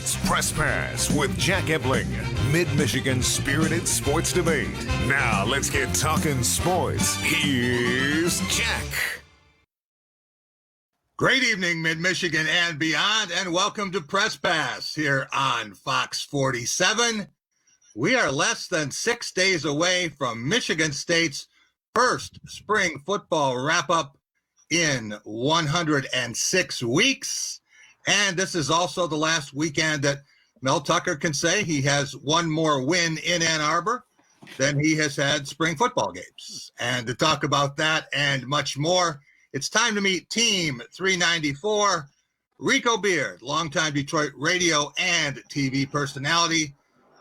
It's Press Pass with Jack Ebling, Mid-Michigan's spirited sports debate. Now let's get talking sports. Here's Jack. Great evening, Mid-Michigan and beyond, and welcome to Press Pass here on Fox 47. We are less than 6 days away from Michigan State's first spring football wrap-up in 106 weeks. And this is also the last weekend that Mel Tucker can say he has one more win in Ann Arbor than he has had spring football games. And to talk about that and much more, it's time to meet Team 394, Rico Beard, longtime Detroit radio and TV personality,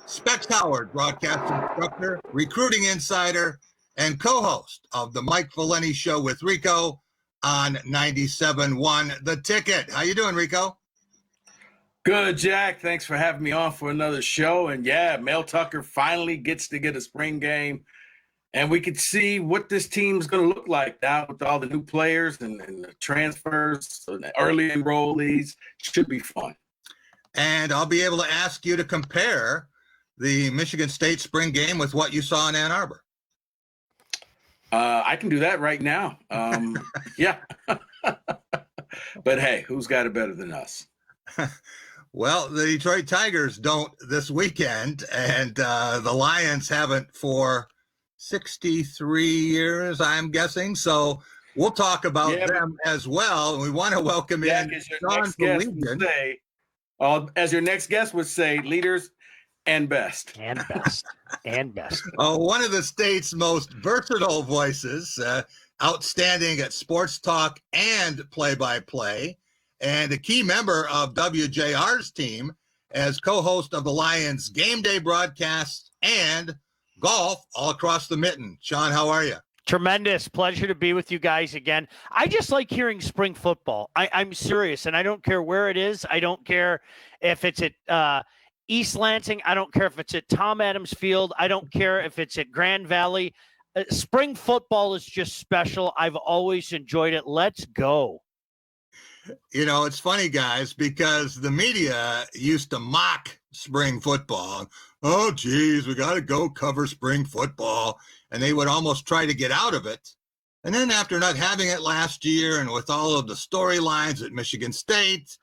Specs Howard, broadcast instructor, recruiting insider, and co-host of the Mike Valeni Show with Rico on 97.1 The Ticket. How you doing, Rico? Good, Jack. Thanks for having me on for another show. And yeah, Mel Tucker finally gets to get a spring game. And we could see what this team's going to look like now with all the new players and the transfers and the early enrollees. Should be fun. And I'll be able to ask you to compare the Michigan State spring game with what you saw in Ann Arbor. I can do that right now. Yeah. But hey, who's got it better than us? Well, the Detroit Tigers don't this weekend, and the Lions haven't for 63 years, I'm guessing. So we'll talk about them as well. And we want to welcome in Sean Collegian. As your next guest would say, leaders and best. And best. And best. One of the state's most versatile voices, outstanding at sports talk and play-by-play, and a key member of WJR's team as co-host of the Lions game day broadcasts and golf all across the mitten. Sean, how are you? Tremendous. Pleasure to be with you guys again. I just like hearing spring football. I'm serious, and I don't care where it is. I don't care if it's at East Lansing. I don't care if it's at Tom Adams Field. I don't care if it's at Grand Valley. Spring football is just special. I've always enjoyed it. Let's go. You know, it's funny, guys, because the media used to mock spring football. Oh, geez, we got to go cover spring football. And they would almost try to get out of it. And then after not having it last year and with all of the storylines at Michigan State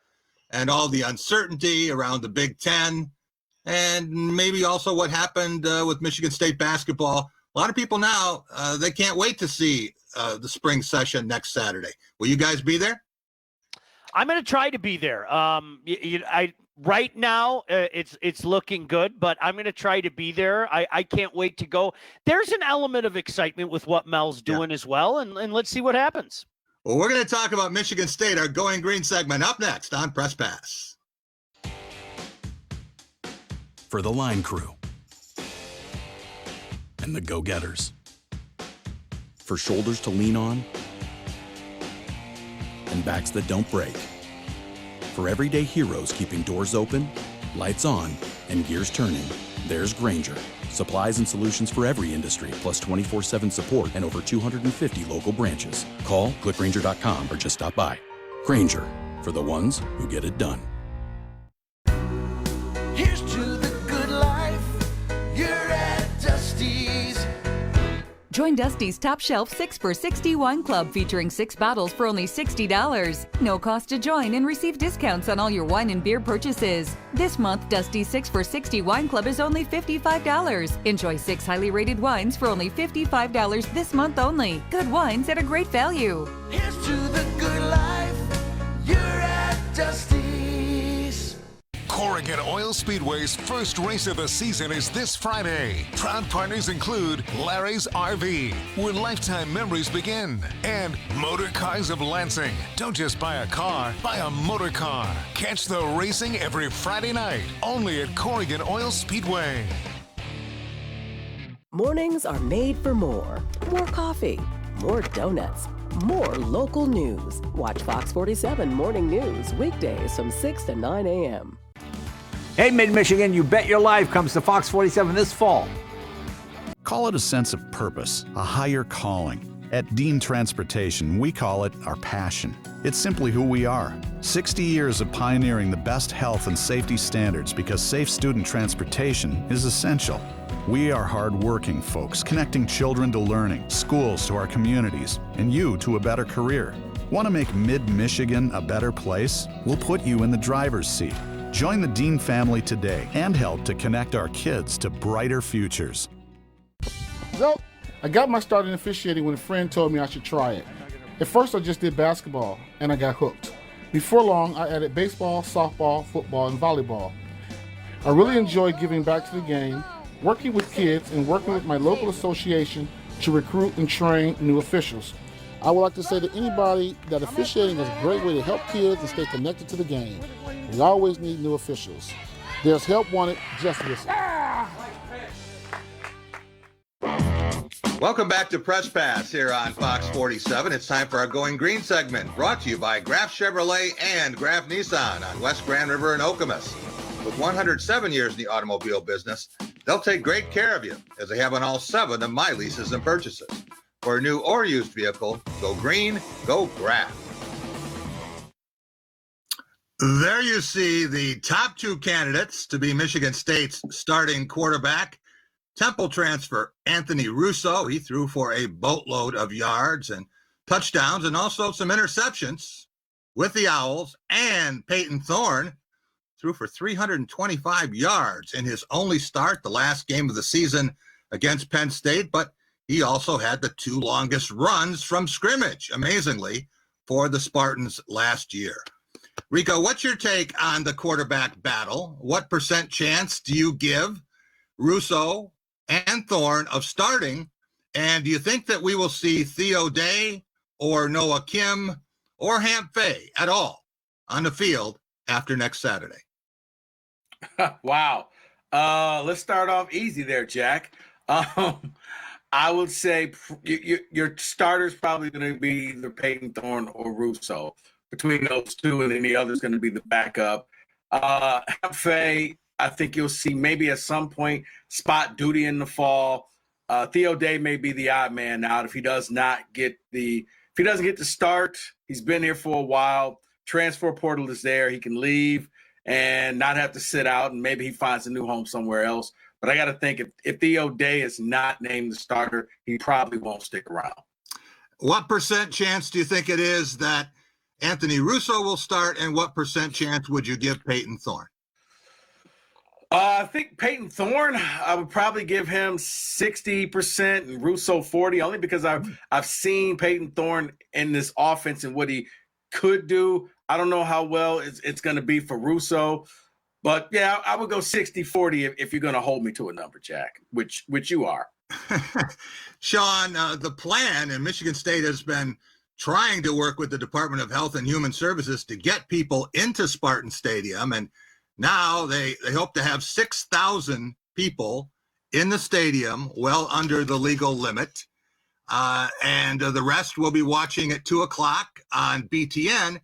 and all the uncertainty around the Big Ten and maybe also what happened with Michigan State basketball, a lot of people now, they can't wait to see the spring session next Saturday. Will you guys be there? I'm going to try to be there. Right now, it's looking good, but I'm going to try to be there. I can't wait to go. There's an element of excitement with what Mel's doing as well, and let's see what happens. Well, we're going to talk about Michigan State, our Going Green segment, up next on Press Pass. For the line crew and the go-getters. For shoulders to lean on and backs that don't break. For everyday heroes keeping doors open, lights on, and gears turning, there's Grainger. Supplies and solutions for every industry, plus 24/7 support and over 250 local branches. Call, click Grainger.com, or just stop by. Grainger, for the ones who get it done. Here's to the good life. You're at Dusty's. Join Dusty's Top Shelf 6 for $60 wine club featuring 6 bottles for only $60. No cost to join and receive discounts on all your wine and beer purchases. This month, Dusty's 6 for $60 wine club is only $55. Enjoy 6 highly rated wines for only $55 this month only. Good wines at a great value. Here's to the good life. You're at Dusty's. Corrigan Oil Speedway's first race of the season is this Friday. Proud partners include Larry's RV, where lifetime memories begin, and Motor Cars of Lansing. Don't just buy a car, buy a motor car. Catch the racing every Friday night, only at Corrigan Oil Speedway. Mornings are made for more. More coffee, more donuts, more local news. Watch Fox 47 Morning News weekdays from 6 to 9 a.m. Hey, Mid-Michigan, You Bet Your Life comes to Fox 47 this fall. Call it a sense of purpose, a higher calling. At Dean Transportation, we call it our passion. It's simply who we are. 60 years of pioneering the best health and safety standards because safe student transportation is essential. We are hard-working folks, connecting children to learning, schools to our communities, and you to a better career. Want to make Mid-Michigan a better place? We'll put you in the driver's seat. Join the Dean family today and help to connect our kids to brighter futures. So, I got my start in officiating when a friend told me I should try it. At first, I just did basketball, and I got hooked. Before long, I added baseball, softball, football, and volleyball. I really enjoy giving back to the game, working with kids, and working with my local association to recruit and train new officials. I would like to say to anybody that officiating is a great way to help kids and stay connected to the game. We always need new officials. There's help wanted, just listen. Welcome back to Press Pass here on Fox 47. It's time for our Going Green segment, brought to you by Graf Chevrolet and Graf Nissan on West Grand River in Okemos. With 107 years in the automobile business, they'll take great care of you, as they have on all 7 of my leases and purchases. For a new or used vehicle, go green, go Graf. There you see the top 2 candidates to be Michigan State's starting quarterback. Temple transfer Anthony Russo, he threw for a boatload of yards and touchdowns and also some interceptions with the Owls. And Peyton Thorne threw for 325 yards in his only start, the last game of the season against Penn State, but he also had the 2 longest runs from scrimmage, amazingly, for the Spartans last year. Rico, what's your take on the quarterback battle? What % chance do you give Russo and Thorne of starting? And do you think that we will see Theo Day or Noah Kim or Hamp Fay at all on the field after next Saturday? Wow. Let's start off easy there, Jack. I would say your starter's probably going to be either Peyton Thorne or Russo. Between those 2, and then the other's going to be the backup. Hamp Fay, I think you'll see maybe at some point spot duty in the fall. Theo Day may be the odd man out if he doesn't get the start. He's been here for a while. Transfer portal is there. He can leave and not have to sit out, and maybe he finds a new home somewhere else. But I got to think if Theo Day is not named the starter, he probably won't stick around. What % chance do you think it is that Anthony Russo will start, and what % chance would you give Peyton Thorne? I think Peyton Thorne, I would probably give him 60% and Russo 40%, only because I've seen Peyton Thorne in this offense and what he could do. I don't know how well it's going to be for Russo, but yeah, I would go 60-40 if you're going to hold me to a number, Jack, which you are. Sean, the plan, and Michigan State has been trying to work with the Department of Health and Human Services to get people into Spartan Stadium, and now they hope to have 6,000 people in the stadium, well under the legal limit, and the rest will be watching at 2 o'clock on BTN.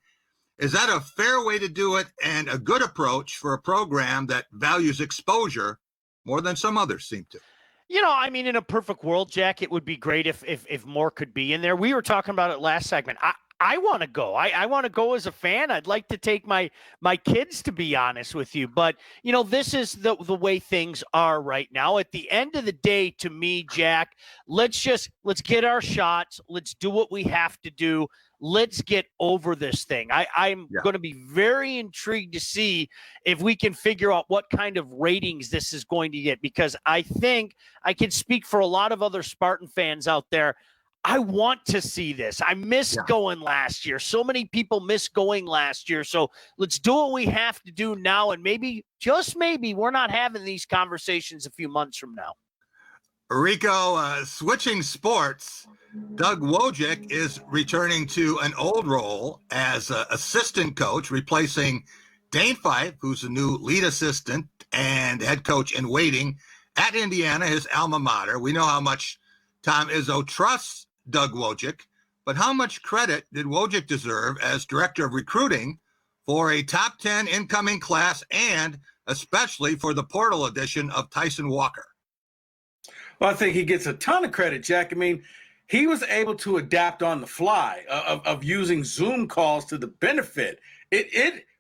Is that a fair way to do it and a good approach for a program that values exposure more than some others seem to? You know, I mean, in a perfect world, Jack, it would be great if more could be in there. We were talking about it last segment. I want to go. I want to go as a fan. I'd like to take my kids, to be honest with you. But, you know, this is the way things are right now. At the end of the day, to me, Jack, let's get our shots. Let's do what we have to do. Let's get over this thing. I'm going to be very intrigued to see if we can figure out what kind of ratings this is going to get, because I think I can speak for a lot of other Spartan fans out there. I want to see this. I missed going last year. So many people missed going last year. So let's do what we have to do now. And maybe, just maybe, we're not having these conversations a few months from now. Rico, switching sports, Doug Wojcik is returning to an old role as assistant coach, replacing Dane Fife, who's a new lead assistant and head coach in waiting at Indiana, his alma mater. We know how much Tom Izzo trusts Doug Wojcik, but how much credit did Wojcik deserve as director of recruiting for a top 10 incoming class, and especially for the portal edition of Tyson Walker? Well, I think he gets a ton of credit, Jack. I mean, he was able to adapt on the fly of using Zoom calls to the benefit.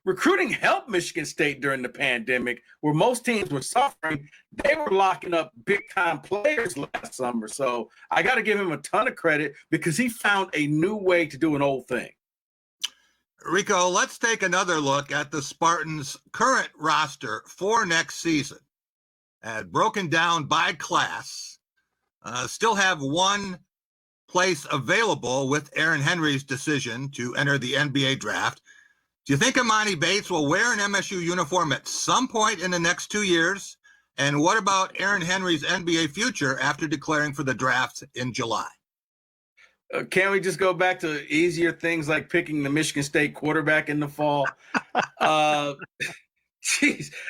Recruiting helped Michigan State during the pandemic, where most teams were suffering. They were locking up big-time players last summer. So I got to give him a ton of credit because he found a new way to do an old thing. Rico, let's take another look at the Spartans' current roster for next season. Broken down by class, still have one place available with Aaron Henry's decision to enter the NBA draft. Do you think Imani Bates will wear an MSU uniform at some point in the next 2 years? And what about Aaron Henry's NBA future after declaring for the draft in July? Can't we just go back to easier things like picking the Michigan State quarterback in the fall? Jeez.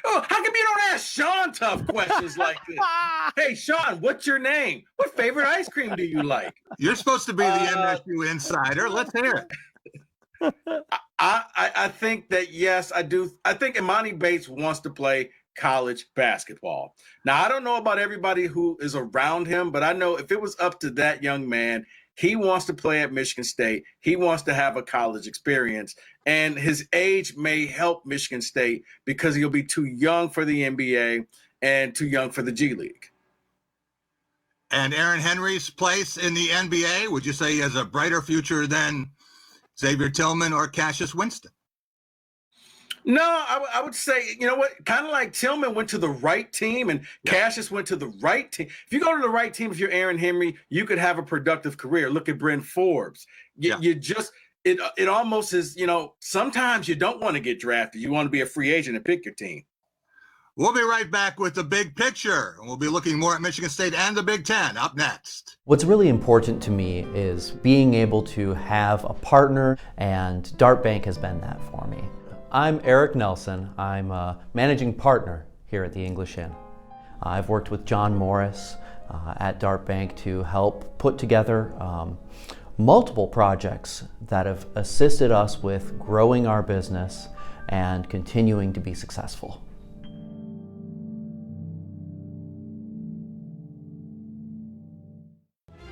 Oh, how come you don't ask Sean tough questions like this? Hey, Sean, what's your name? What favorite ice cream do you like? You're supposed to be the MSU insider. Let's hear it. I think that, yes, I do. I think Imani Bates wants to play college basketball. Now, I don't know about everybody who is around him, but I know if it was up to that young man, he wants to play at Michigan State. He wants to have a college experience. And his age may help Michigan State because he'll be too young for the NBA and too young for the G League. And Aaron Henry's place in the NBA, would you say he has a brighter future than Xavier Tillman or Cassius Winston? No, I would say, you know what, kind of like Tillman went to the right team and Cassius went to the right team. If you go to the right team, if you're Aaron Henry, you could have a productive career. Look at Bryn Forbes. You just, it almost is, you know, sometimes you don't want to get drafted. You want to be a free agent and pick your team. We'll be right back with the big picture. We'll be looking more at Michigan State and the Big Ten up next. What's really important to me is being able to have a partner, and Dart Bank has been that for me. I'm Eric Nelson. I'm a managing partner here at the English Inn. I've worked with John Morris at Dart Bank to help put together multiple projects that have assisted us with growing our business and continuing to be successful.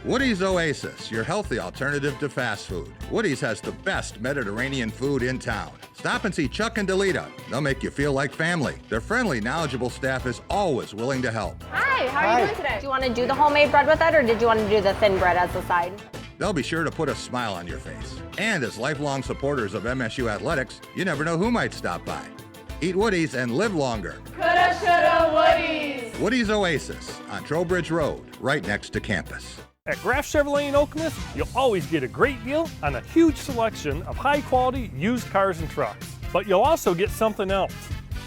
Woody's Oasis, your healthy alternative to fast food. Woody's has the best Mediterranean food in town. Stop and see Chuck and Delita. They'll make you feel like family. Their friendly, knowledgeable staff is always willing to help. Hi, how are you doing today? Do you want to do the homemade bread with it, or did you want to do the thin bread as the side? They'll be sure to put a smile on your face. And as lifelong supporters of MSU athletics, you never know who might stop by. Eat Woody's and live longer. Coulda, shoulda, Woody's. Woody's Oasis on Trowbridge Road, right next to campus. At Graf Chevrolet in Okemos, you'll always get a great deal on a huge selection of high-quality used cars and trucks. But you'll also get something else,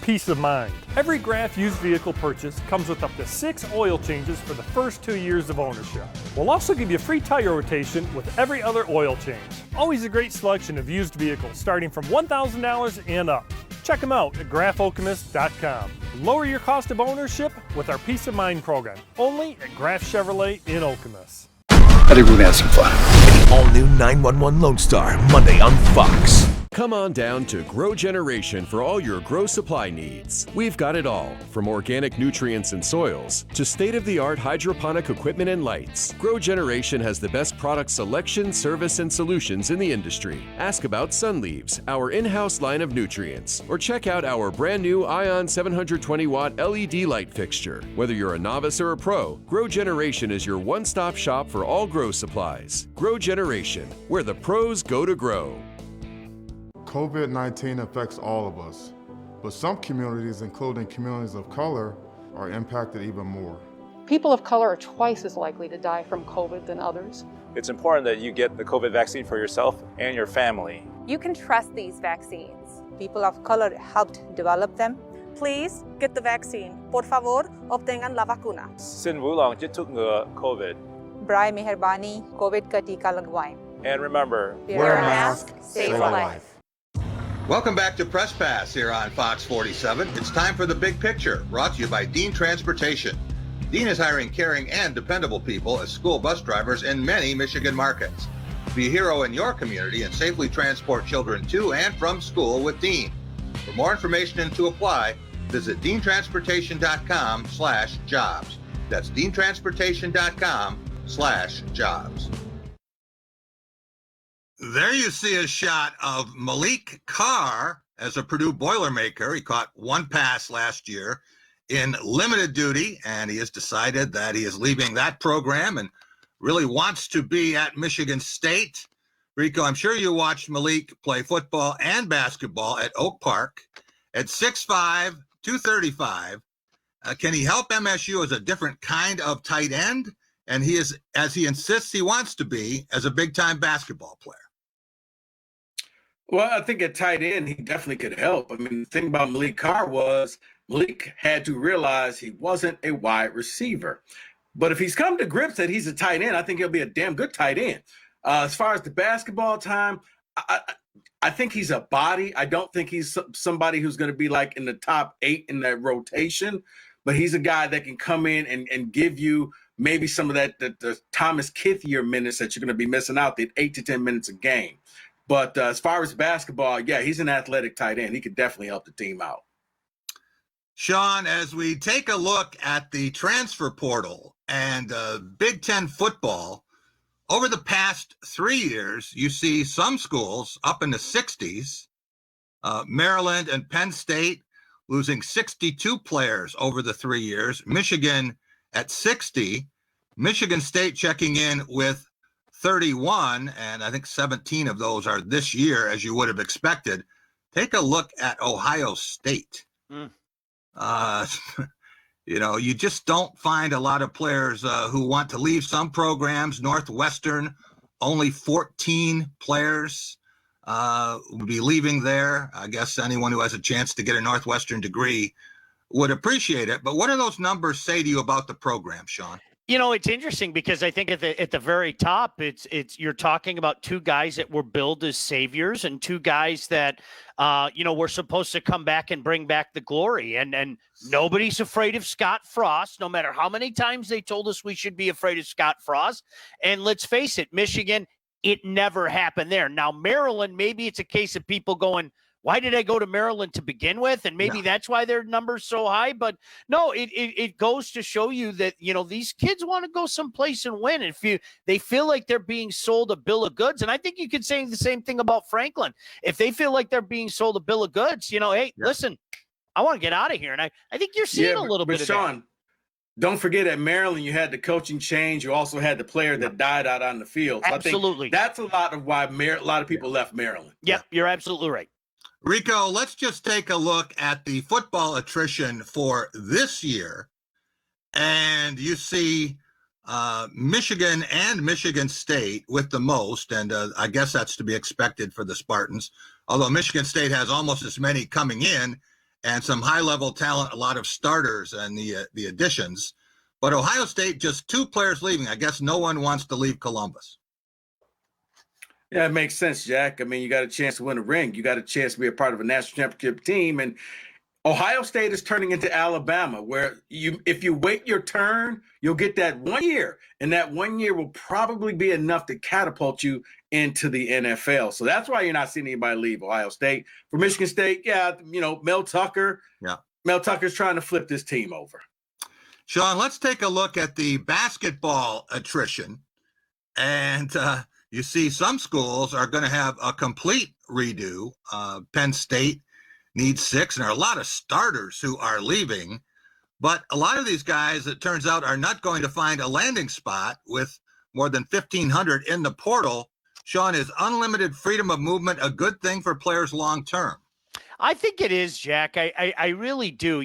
peace of mind. Every Graf used vehicle purchase comes with up to 6 oil changes for the first 2 years of ownership. We'll also give you free tire rotation with every other oil change. Always a great selection of used vehicles starting from $1,000 and up. Check them out at grafokemos.com. Lower your cost of ownership with our Peace of Mind program, only at Graf Chevrolet in Okemos. I think we're gonna have some fun. All new 911 Lone Star, Monday on Fox. Come on down to Grow Generation for all your grow supply needs. We've got it all, from organic nutrients and soils to state-of-the-art hydroponic equipment and lights. Grow Generation has the best product selection, service, and solutions in the industry. Ask about Sun Leaves, our in-house line of nutrients, or check out our brand new Ion 720-watt LED light fixture. Whether you're a novice or a pro, Grow Generation is your one-stop shop for all grow supplies. Grow Generation, where the pros go to grow. COVID-19 affects all of us, but some communities, including communities of color, are impacted even more. People of color are twice as likely to die from COVID than others. It's important that you get the COVID vaccine for yourself and your family. You can trust these vaccines. People of color helped develop them. Please get the vaccine. Por favor, obtengan la vacuna. Sin Wulong just took the COVID. Brai Meherbani, COVID ka tika lagwain. And remember, wear a mask, save a life. Welcome back to Press Pass here on Fox 47. It's time for the big picture, brought to you by Dean Transportation. Dean is hiring caring and dependable people as school bus drivers in many Michigan markets. Be a hero in your community and safely transport children to and from school with Dean. For more information and to apply, visit deantransportation.com/jobs. That's deantransportation.com/jobs. There you see a shot of Malik Carr as a Purdue Boilermaker. He caught one pass last year in limited duty, and he has decided that he is leaving that program and really wants to be at Michigan State. Rico, I'm sure you watched Malik play football and basketball at Oak Park. At 6'5", 235, can he help MSU as a different kind of tight end? And he is, as he insists he wants to be, as a big-time basketball player. Well, I think at tight end, he definitely could help. I mean, the thing about Malik Carr was Malik had to realize he wasn't a wide receiver. But if he's come to grips that he's a tight end, I think he'll be a damn good tight end. As far as the basketball time, I think he's a body. I don't think he's somebody who's going to be like in the top 8 in that rotation. But he's a guy that can come in and give you maybe some of that the Thomas Kithier minutes that you're going to be missing out, the 8 to 10 minutes a game. But as far as basketball, yeah, he's an athletic tight end. He could definitely help the team out. Sean, as we take a look at the transfer portal and Big Ten football, over the past 3 years, you see some schools up in the 60s, Maryland and Penn State losing 62 players over the 3 years, Michigan at 60, Michigan State checking in with 31, and I think 17 of those are this year, as you would have expected. Take a look at Ohio State. You just don't find a lot of players who want to leave some programs. Northwestern, only 14 players will be leaving there. I guess anyone who has a chance to get a Northwestern degree would appreciate it. But what do those numbers say to you about the program, Sean? It's interesting because I think at the very top, it's you're talking about two guys that were billed as saviors and two guys that, were supposed to come back and bring back the glory. And nobody's afraid of Scott Frost, no matter how many times they told us we should be afraid of Scott Frost. And let's face it, Michigan, it never happened there. Now, Maryland, maybe it's a case of people going, why did I go to Maryland to begin with? And maybe that's why their number's so high. But no, it goes to show you that, these kids want to go someplace and win. If they feel like they're being sold a bill of goods, and I think you could say the same thing about Franklin. If they feel like they're being sold a bill of goods, listen, I want to get out of here. And I think you're seeing a little bit of Sean, that. Don't forget at Maryland, you had the coaching change. You also had the player that died out on the field. So Absolutely. I think that's a lot of why a lot of people left Maryland. Yep, you're absolutely right. Rico, let's just take a look at the football attrition for this year. And you see Michigan and Michigan State with the most, and I guess that's to be expected for the Spartans, although Michigan State has almost as many coming in and some high-level talent, a lot of starters and the additions. But Ohio State, just 2 players leaving. I guess no one wants to leave Columbus. Yeah, it makes sense, Jack. I mean, you got a chance to win a ring. You got a chance to be a part of a national championship team. And Ohio State is turning into Alabama, where if you wait your turn, you'll get that 1 year. And that 1 year will probably be enough to catapult you into the NFL. So that's why you're not seeing anybody leave Ohio State. For Michigan State, Mel Tucker. Yeah. Mel Tucker's trying to flip this team over. Sean, let's take a look at the basketball attrition. And you see some schools are going to have a complete redo. Penn State needs 6, and there are a lot of starters who are leaving. But a lot of these guys, it turns out, are not going to find a landing spot with more than 1,500 in the portal. Sean, is unlimited freedom of movement a good thing for players long term? I think it is, Jack. I really do.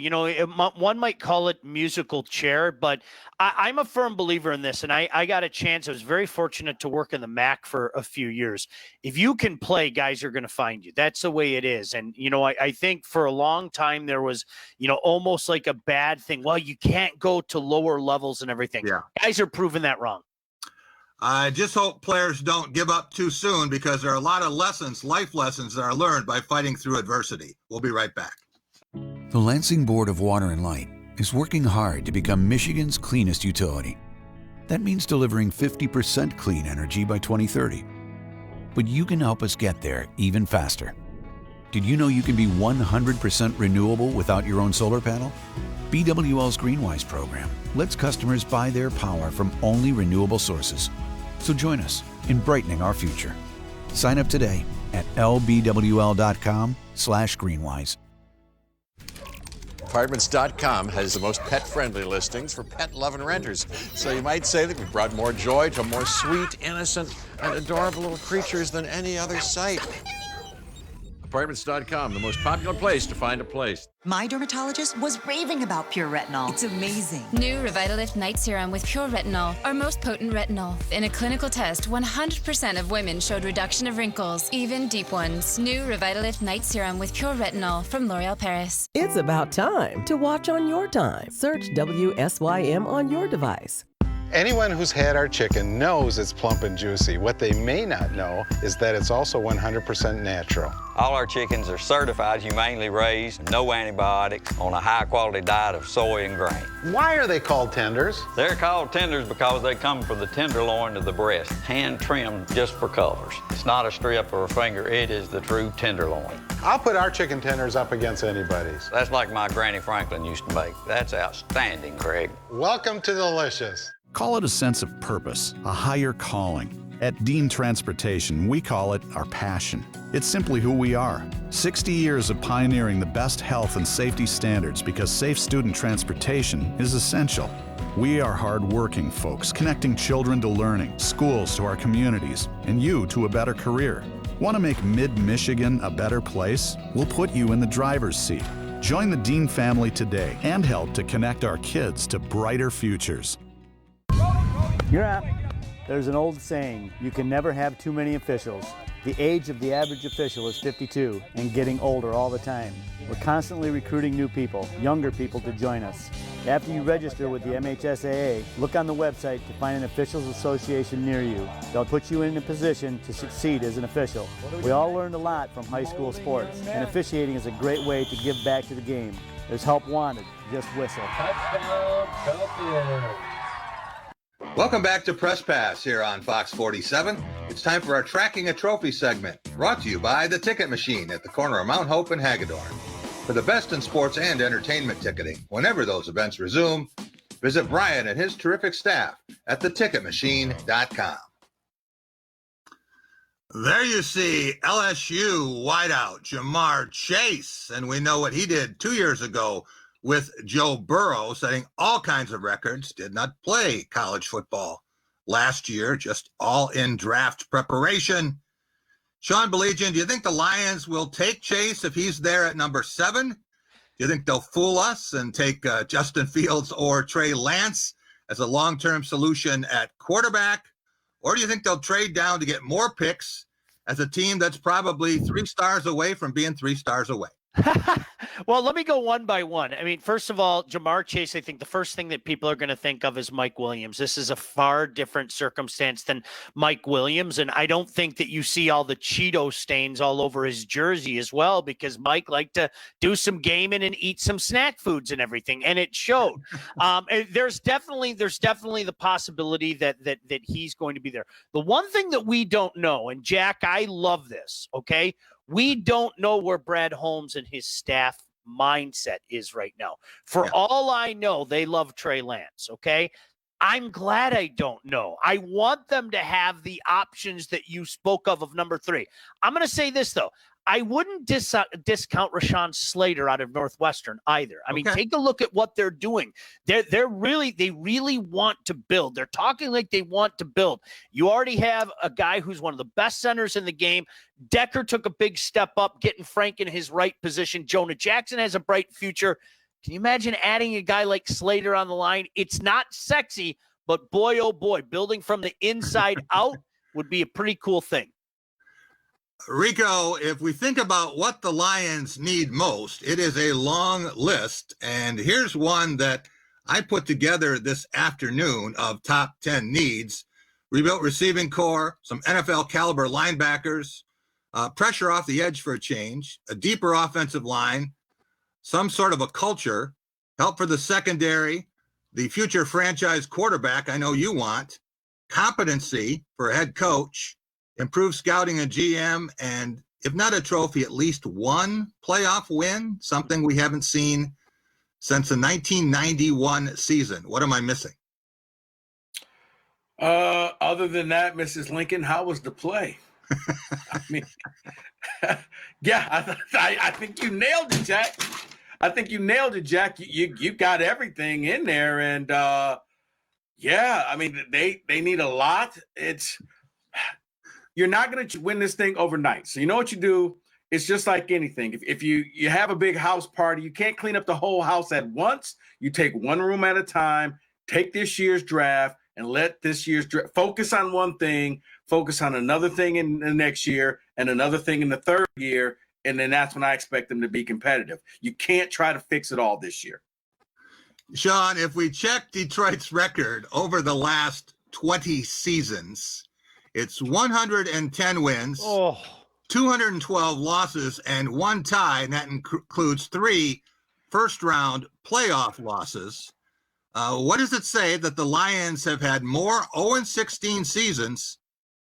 One might call it musical chair, but I'm a firm believer in this. And I got a chance. I was very fortunate to work in the MAC for a few years. If you can play, guys are going to find you. That's the way it is. And, I think for a long time there was, almost like a bad thing. Well, you can't go to lower levels and everything. Yeah. Guys are proving that wrong. I just hope players don't give up too soon, because there are a lot of life lessons that are learned by fighting through adversity. We'll be right back. The Lansing Board of Water and Light is working hard to become Michigan's cleanest utility. That means delivering 50% clean energy by 2030. But you can help us get there even faster. Did you know you can be 100% renewable without your own solar panel? BWL's GreenWise program lets customers buy their power from only renewable sources. So join us in brightening our future. Sign up today at lbwl.com/greenwise. Apartments.com has the most pet-friendly listings for pet-loving renters. So you might say that we've brought more joy to more sweet, innocent, and adorable little creatures than any other site. Apartments.com, the most popular place to find a place. My dermatologist was raving about Pure Retinol. It's amazing. New Revitalift Night Serum with Pure Retinol, our most potent retinol. In a clinical test, 100% of women showed reduction of wrinkles, even deep ones. New Revitalift Night Serum with Pure Retinol from L'Oréal Paris. It's about time to watch on your time. Search WSYM on your device. Anyone who's had our chicken knows it's plump and juicy. What they may not know is that it's also 100% natural. All our chickens are certified, humanely raised, no antibiotics, on a high-quality diet of soy and grain. Why are they called tenders? They're called tenders because they come from the tenderloin of the breast, hand-trimmed just for colors. It's not a strip or a finger, it is the true tenderloin. I'll put our chicken tenders up against anybody's. That's like my Granny Franklin used to make. That's outstanding, Craig. Welcome to Delicious. Call it a sense of purpose, a higher calling. At Dean Transportation, we call it our passion. It's simply who we are. 60 years of pioneering the best health and safety standards because safe student transportation is essential. We are hard-working folks, connecting children to learning, schools to our communities, and you to a better career. Want to make Mid-Michigan a better place? We'll put you in the driver's seat. Join the Dean family today and help to connect our kids to brighter futures. You're up. There's an old saying, you can never have too many officials. The age of the average official is 52 and getting older all the time. We're constantly recruiting new people, younger people to join us. After you register with the MHSAA, look on the website to find an officials association near you. They'll put you in a position to succeed as an official. We all learned a lot from high school sports, and officiating is a great way to give back to the game. There's help wanted, just whistle. Touchdown, Champions. Welcome back to Press Pass here on Fox 47. It's time for our Tracking a Trophy segment, brought to you by the Ticket Machine at the corner of Mount Hope and Hagedorn. For the best in sports and entertainment ticketing, whenever those events resume, visit Brian and his terrific staff at theticketmachine.com. There you see LSU wideout Jamar Chase, and we know what he did 2 years ago with Joe Burrow, setting all kinds of records. Did not play college football last year, just all in draft preparation. Sean Belegian, do you think the Lions will take Chase if he's there at number 7? Do you think they'll fool us and take Justin Fields or Trey Lance as a long-term solution at quarterback? Or do you think they'll trade down to get more picks as a team that's probably 3 stars away from being 3 stars away? Well, let me go one by one. I mean, first of all, Jamar Chase, I think the first thing that people are going to think of is Mike Williams. This is a far different circumstance than Mike Williams. And I don't think that you see all the Cheeto stains all over his jersey as well, because Mike liked to do some gaming and eat some snack foods and everything. And it showed. And there's definitely the possibility that he's going to be there. The one thing that we don't know, and Jack, I love this, okay? We don't know where Brad Holmes and his staff mindset is right now. For all I know, they love Trey Lance, okay? I'm glad I don't know. I want them to have the options that you spoke of number 3. I'm going to say this, though. I wouldn't discount Rashawn Slater out of Northwestern either. I mean, take a look at what they're doing. They really want to build. They're talking like they want to build. You already have a guy who's one of the best centers in the game. Decker took a big step up, getting Frank in his right position. Jonah Jackson has a bright future. Can you imagine adding a guy like Slater on the line? It's not sexy, but boy, oh boy, building from the inside out would be a pretty cool thing. Rico, if we think about what the Lions need most, it is a long list. And here's one that I put together this afternoon of top 10 needs. Rebuilt receiving core, some NFL caliber linebackers, pressure off the edge for a change, a deeper offensive line, some sort of a culture, help for the secondary, the future franchise quarterback I know you want, competency for a head coach, improved scouting and GM, and if not a trophy, at least one playoff win, something we haven't seen since the 1991 season. What am I missing? Other than that, Mrs. Lincoln, how was the play? I mean, yeah, I think you nailed it, Jack. I think you nailed it, Jack. You got everything in there, and yeah, I mean they need a lot. You're not going to win this thing overnight. So you know what you do? It's just like anything. If you have a big house party, you can't clean up the whole house at once. You take one room at a time. Take this year's draft and let this year's draft focus on one thing. Focus on another thing in the next year and another thing in the third year. And then that's when I expect them to be competitive. You can't try to fix it all this year. Sean, if we check Detroit's record over the last 20 seasons, it's 110 wins, 212 losses, and 1 tie, and that includes 3 first-round playoff losses. What does it say that the Lions have had more 0-16 seasons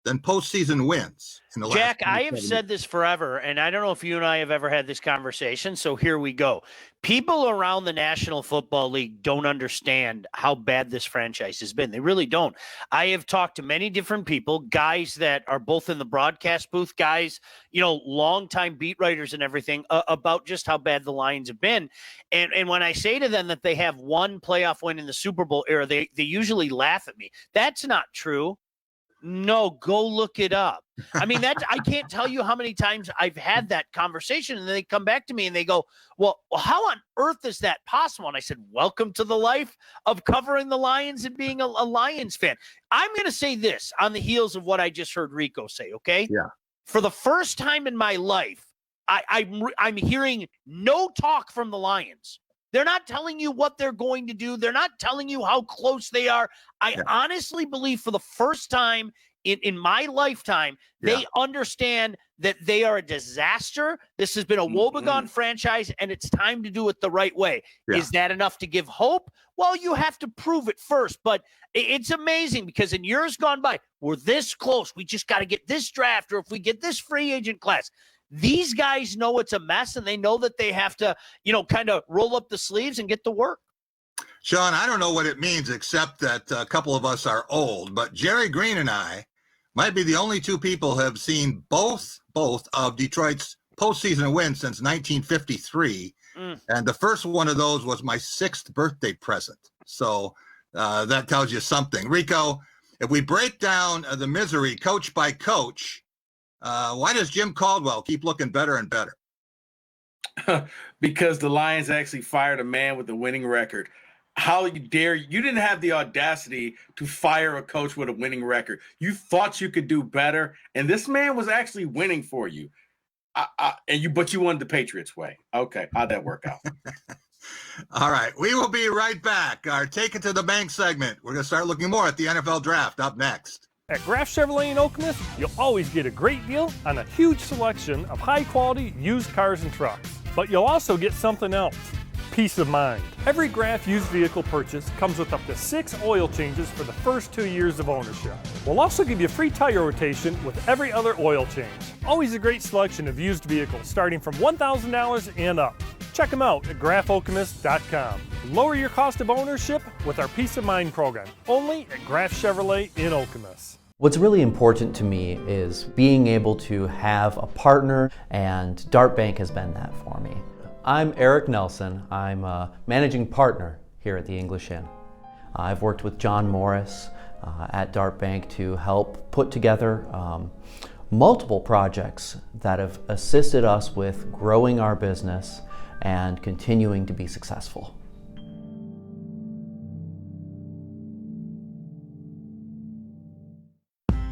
than postseason wins in the last? Jack, I have said this forever, and I don't know if you and I have ever had this conversation, so here we go. People around the National Football League don't understand how bad this franchise has been. They really don't. I have talked to many different people, guys that are both in the broadcast booth, guys, longtime beat writers and everything, about just how bad the Lions have been. And when I say to them that they have one playoff win in the Super Bowl era, they usually laugh at me. That's not true. No, go look it up. I mean, I can't tell you how many times I've had that conversation, and then they come back to me and they go, well, how on earth is that possible? And I said, welcome to the life of covering the Lions and being a Lions fan. I'm going to say this on the heels of what I just heard Rico say, okay? Yeah. For the first time in my life, I'm hearing no talk from the Lions. They're not telling you what they're going to do. They're not telling you how close they are. I honestly believe for the first time in my lifetime, they understand that they are a disaster. This has been a woebegone franchise, and it's time to do it the right way. Yeah. Is that enough to give hope? Well, you have to prove it first. But it's amazing because in years gone by, we're this close. We just got to get this draft, or if we get this free agent class. These guys know it's a mess, and they know that they have to, kind of roll up the sleeves and get to work. Sean, I don't know what it means, except that a couple of us are old, but Jerry Green and I might be the only 2 people who have seen both of Detroit's postseason wins since 1953. And the first one of those was my 6th birthday present. So that tells you something. Rico, if we break down the misery coach by coach, why does Jim Caldwell keep looking better and better? Because the Lions actually fired a man with a winning record. How you dare? You didn't have the audacity to fire a coach with a winning record. You thought you could do better, and this man was actually winning for you. But you wanted the Patriots way. Okay, how'd that work out? All right, we will be right back. Our Take It to the Bank segment. We're going to start looking more at the NFL draft up next. At Graf Chevrolet in Okemos, you'll always get a great deal on a huge selection of high-quality used cars and trucks. But you'll also get something else, peace of mind. Every Graf used vehicle purchase comes with up to 6 oil changes for the first 2 years of ownership. We'll also give you free tire rotation with every other oil change. Always a great selection of used vehicles starting from $1,000 and up. Check them out at grafokemos.com. Lower your cost of ownership with our Peace of Mind program, only at Graf Chevrolet in Okemos. What's really important to me is being able to have a partner, and Dart Bank has been that for me. I'm Eric Nelson. I'm a managing partner here at the English Inn. I've worked with John Morris at Dart Bank to help put together multiple projects that have assisted us with growing our business and continuing to be successful.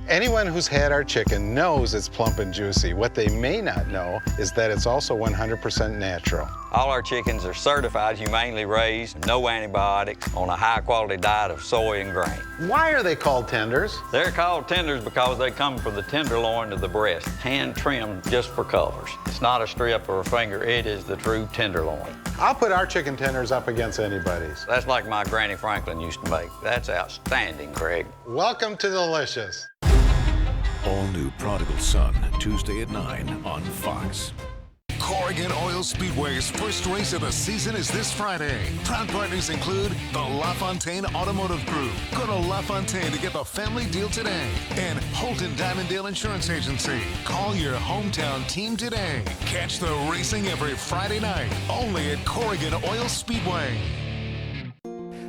Anyone who's had our chicken knows it's plump and juicy. What they may not know is that it's also 100% natural. All our chickens are certified, humanely raised, no antibiotics, on a high-quality diet of soy and grain. Why are they called tenders? They're called tenders because they come from the tenderloin to the breast, hand-trimmed just for colors. It's not a strip or a finger, it is the true tenderloin. I'll put our chicken tenders up against anybody's. That's like my Granny Franklin used to make. That's outstanding, Craig. Welcome to Delicious. All new Prodigal Son, Tuesday at 9 on Fox. Corrigan Oil Speedway's first race of the season is this Friday. Proud partners include the LaFontaine Automotive Group. Go to LaFontaine to get the family deal today. And Holton Diamonddale Insurance Agency. Call your hometown team today. Catch the racing every Friday night, only at Corrigan Oil Speedway.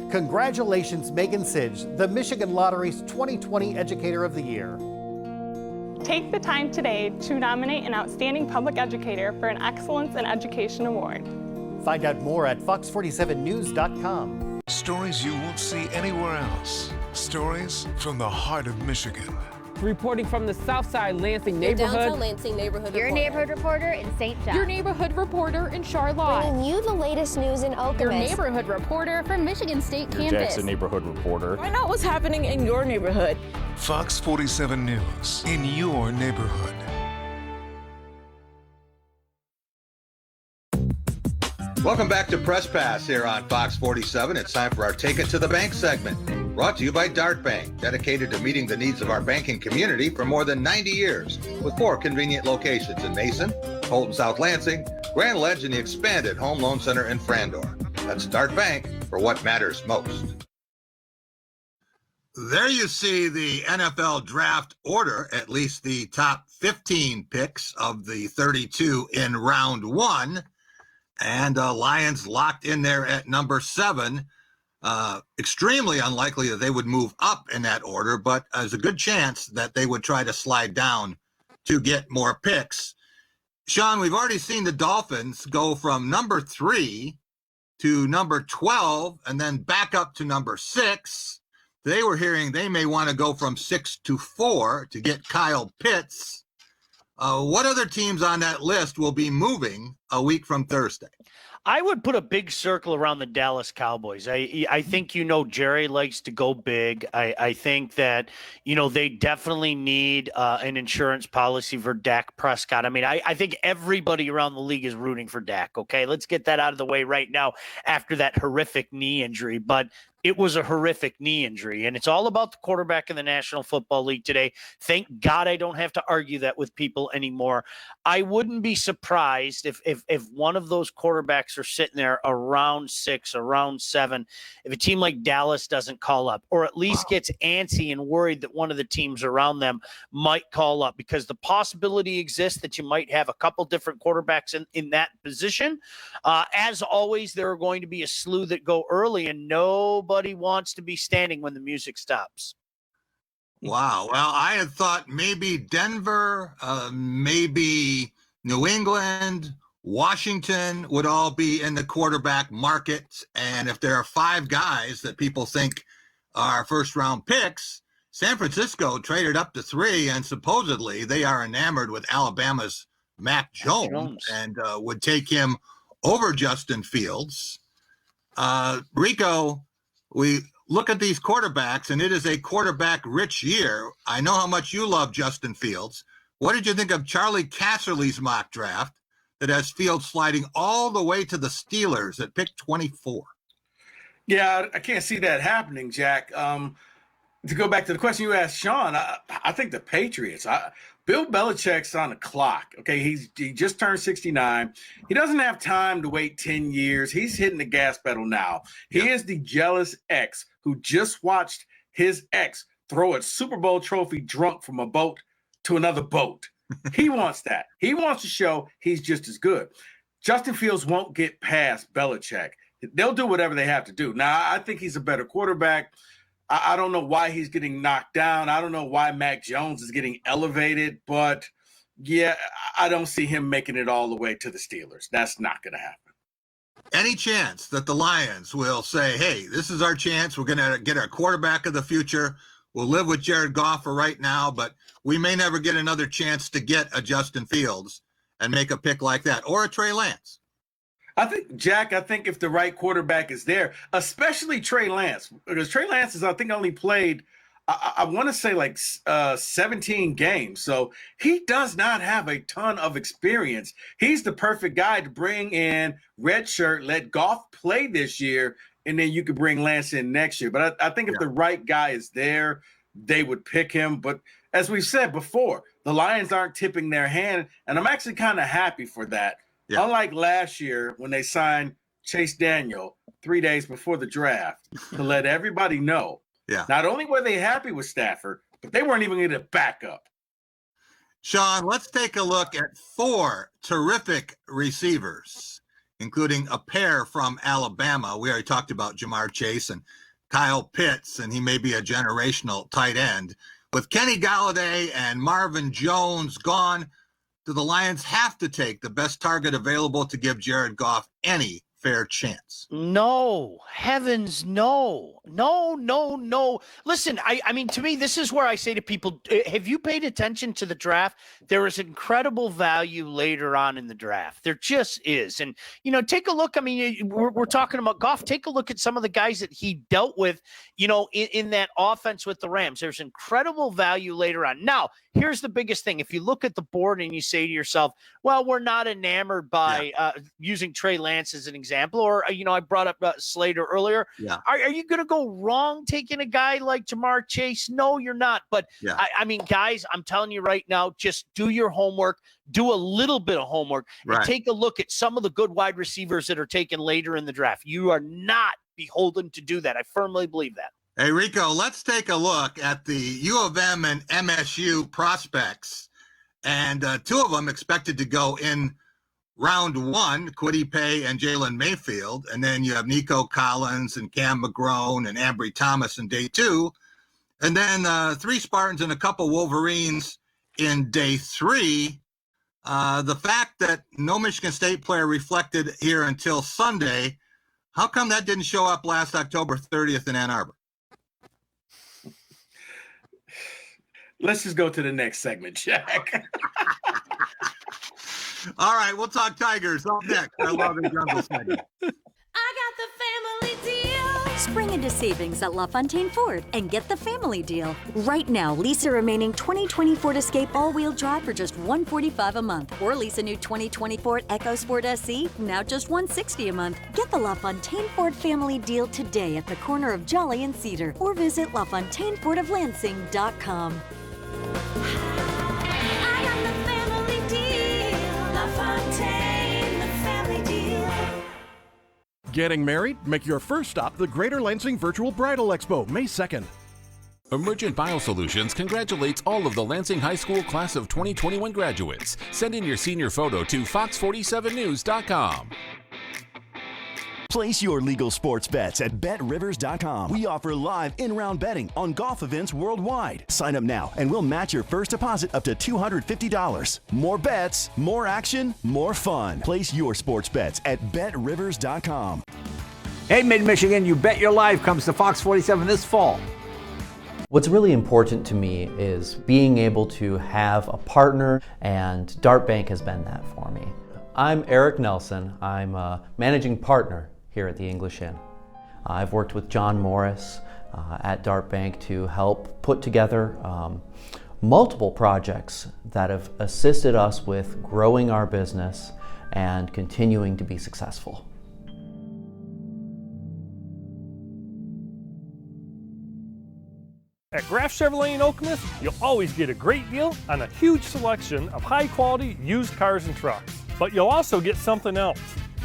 Congratulations, Megan Sidge, the Michigan Lottery's 2020 Educator of the Year. Take the time today to nominate an outstanding public educator for an Excellence in Education Award. Find out more at fox47news.com. Stories you won't see anywhere else. Stories from the heart of Michigan. Reporting from the Southside Lansing Your neighborhood. downtown Lansing neighborhood Your reporter. neighborhood reporter in St. John. Your neighborhood reporter in Charlotte. Bringing you the latest news in Okemos. Your neighborhood reporter from Michigan State Your campus. Jackson neighborhood reporter. Find out what's happening in your neighborhood. Fox 47 News in your neighborhood. Welcome back to Press Pass here on Fox 47. It's time for our Take It to the Bank segment, brought to you by Dart Bank, dedicated to meeting the needs of our banking community for more than 90 years, with 4 convenient locations in Mason, Holton South Lansing, Grand Ledge, and the expanded Home Loan Center in Frandor. That's Dart Bank for what matters most. There you see the NFL draft order, at least the top 15 picks of the 32 in round 1. And Lions locked in there at number 7. Extremely unlikely that they would move up in that order, but there's a good chance that they would try to slide down to get more picks. Sean, we've already seen the Dolphins go from number 3 to number 12 and then back up to number 6. They were hearing they may want to go from 6 to 4 to get Kyle Pitts. What other teams on that list will be moving a week from Thursday? I would put a big circle around the Dallas Cowboys. I think, Jerry likes to go big. I think that, they definitely need an insurance policy for Dak Prescott. I mean, I think everybody around the league is rooting for Dak. Okay, let's get that out of the way right now after that horrific knee injury. But it was a horrific knee injury, and it's all about the quarterback in the National Football League today. Thank God I don't have to argue that with people anymore. I wouldn't be surprised if one of those quarterbacks are sitting there around 6, around 7, if a team like Dallas doesn't call up, or at least gets antsy and worried that one of the teams around them might call up, because the possibility exists that you might have a couple different quarterbacks in that position. As always, there are going to be a slew that go early, and nobody wants to be standing when the music stops. Wow. Well, I had thought maybe Denver, maybe New England, Washington would all be in the quarterback market. And if there are 5 guys that people think are first-round picks, San Francisco traded up to 3, and supposedly they are enamored with Alabama's Mac Jones. And would take him over Justin Fields. Rico, we look at these quarterbacks, and it is a quarterback-rich year. I know how much you love Justin Fields. What did you think of Charlie Casserly's mock draft that has Fields sliding all the way to the Steelers at pick 24? Yeah, I can't see that happening, Jack. To go back to the question you asked, Sean, I think the Patriots. Bill Belichick's on the clock. Okay, he just turned 69. He doesn't have time to wait 10 years. He's hitting the gas pedal now. He is the jealous ex who just watched his ex throw a Super Bowl trophy drunk from a boat to another boat. He wants that. He wants to show he's just as good. Justin Fields won't get past Belichick. They'll do whatever they have to do. Now, I think he's a better quarterback. I don't know why he's getting knocked down. I don't know why Mac Jones is getting elevated, but yeah, I don't see him making it all the way to the Steelers. That's not going to happen. Any chance that the Lions will say, hey, this is our chance. We're going to get our quarterback of the future. We'll live with Jared Goff for right now, but we may never get another chance to get a Justin Fields and make a pick like that, or a Trey Lance? I think if the right quarterback is there, especially Trey Lance, because Trey Lance is, I think, only played, I want to say like 17 games. So he does not have a ton of experience. He's the perfect guy to bring in, redshirt, let Goff play this year, and then you could bring Lance in next year. But I think if the right guy is there, they would pick him. But as we've said before, the Lions aren't tipping their hand, and I'm actually kind of happy for that. Unlike last year when they signed Chase Daniel 3 days before the draft to let everybody know. Not only were they happy with Stafford, but they weren't even going to back up. Sean, let's take a look at 4 terrific receivers, including a pair from Alabama. We already talked about Jamar Chase and Kyle Pitts, and he may be a generational tight end. With Kenny Golladay and Marvin Jones gone, do the Lions have to take the best target available to give Jared Goff any fair chance? No, heavens, no. Listen, I mean, to me, this is where I say to people, have you paid attention to the draft? There is incredible value later on in the draft. There just is. And, take a look. I mean, we're talking about Goff. Take a look at some of the guys that he dealt with, in that offense with the Rams. There's incredible value later on. Now, here's the biggest thing. If you look at the board and you say to yourself, well, we're not enamored by using Trey Lance as an example, or, I brought up Slater earlier. Are you going to go wrong taking a guy like Jamar Chase? No, you're not. But I mean, guys, I'm telling you right now, just do your homework, do a little bit of homework, and take a look at some of the good wide receivers that are taken later in the draft. You are not beholden to do that. I firmly believe that. Hey, Rico, let's take a look at the U of M and MSU prospects. And 2 of them expected to go in round 1, Kwity Paye and Jalen Mayfield. And then you have Nico Collins and Cam McGrone and Ambry Thomas in day 2. And then 3 Spartans and a couple Wolverines in day 3. The fact that no Michigan State player reflected here until Sunday, how come that didn't show up last October 30th in Ann Arbor? Let's just go to the next segment, Jack. All right, we'll talk Tigers up next. I love the jungle segment. I got the family deal. Spring into savings at LaFontaine Ford and get the family deal. Right now, lease a remaining 2020 Ford Escape all-wheel drive for just $145 a month. Or lease a new 2020 Ford EcoSport SE, now just $160 a month. Get the LaFontaine Ford family deal today at the corner of Jolly and Cedar. Or visit LaFontaineFordofLansing.com. Getting married? Make your first stop the Greater Lansing Virtual Bridal Expo, May 2nd. Emergent Biosolutions congratulates all of the Lansing High School class of 2021 graduates. Send in your senior photo to fox47news.com. Place your legal sports bets at BetRivers.com. We offer live in-round betting on golf events worldwide. Sign up now and we'll match your first deposit up to $250. More bets, more action, more fun. Place your sports bets at BetRivers.com. Hey, Mid-Michigan, You Bet Your Life comes to Fox 47 this fall. What's really important to me is being able to have a partner, and Dart Bank has been that for me. I'm Eric Nelson. I'm a managing partner here at the English Inn. I've worked with John Morris at Dart Bank to help put together multiple projects that have assisted us with growing our business and continuing to be successful. At Graff Chevrolet in Okemos, you'll always get a great deal on a huge selection of high-quality used cars and trucks. But you'll also get something else: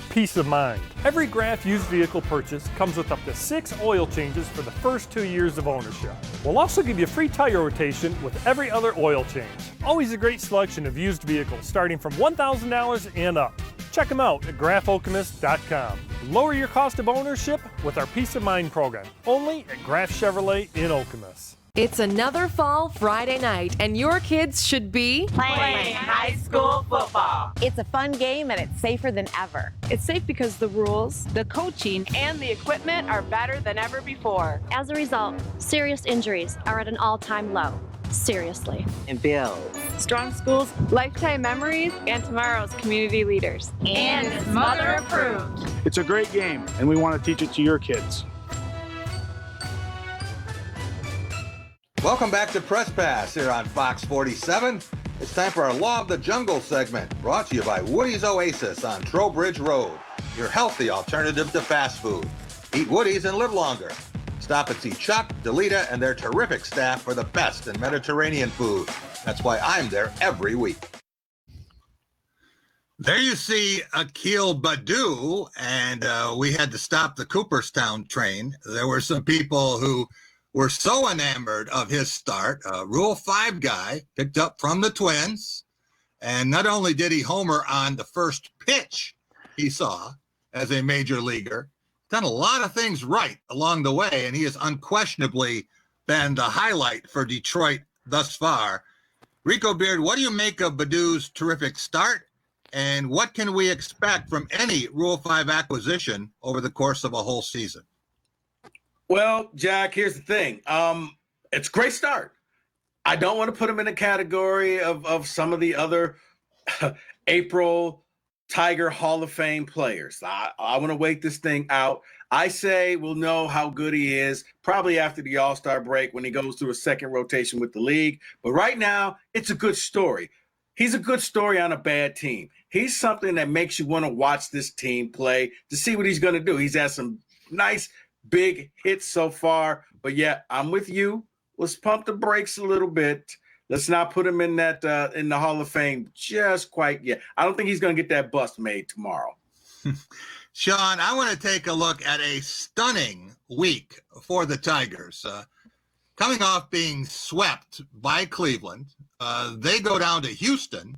peace of mind. Every Graff used vehicle purchase comes with up to 6 oil changes for the first 2 years of ownership. We'll also give you free tire rotation with every other oil change. Always a great selection of used vehicles starting from $1,000 and up. Check them out at graffokemus.com. Lower your cost of ownership with our Peace of Mind program, only at Graff Chevrolet in Okemos. It's another fall Friday night, and your kids should be playing high school football. It's a fun game and it's safer than ever. It's safe because the rules, the coaching, and the equipment are better than ever before. As a result, serious injuries are at an all-time low. Seriously. And builds strong schools, lifetime memories, and tomorrow's community leaders. And it's mother approved. It's a great game, and we want to teach it to your kids. Welcome back to Press Pass here on Fox 47. It's time for our Law of the Jungle segment, brought to you by Woody's Oasis on Trowbridge Road, your healthy alternative to fast food. Eat Woody's and live longer. Stop and see Chuck, Delita, and their terrific staff for the best in Mediterranean food. That's why I'm there every week. There you see Akil Badu, and we had to stop the Cooperstown train. There were some people who were so enamored of his start. Rule 5 guy picked up from the Twins, and not only did he homer on the first pitch he saw as a major leaguer, done a lot of things right along the way, and he has unquestionably been the highlight for Detroit thus far. Rico Beard, what do you make of Badu's terrific start? And what can we expect from any Rule 5 acquisition over the course of a whole season? Well, Jack, here's the thing. It's a great start. I don't want to put him in a category of some of the other April Tiger Hall of Fame players. I want to wait this thing out. I say we'll know how good he is probably after the All-Star break when he goes through a second rotation with the league. But right now, it's a good story. He's a good story on a bad team. He's something that makes you want to watch this team play to see what he's going to do. He's had some nice big hits so far. But, yeah, I'm with you. Let's pump the brakes a little bit. Let's not put him in that in the Hall of Fame just quite yet. I don't think he's going to get that bust made tomorrow. Sean, I want to take a look at a stunning week for the Tigers. Coming off being swept by Cleveland, they go down to Houston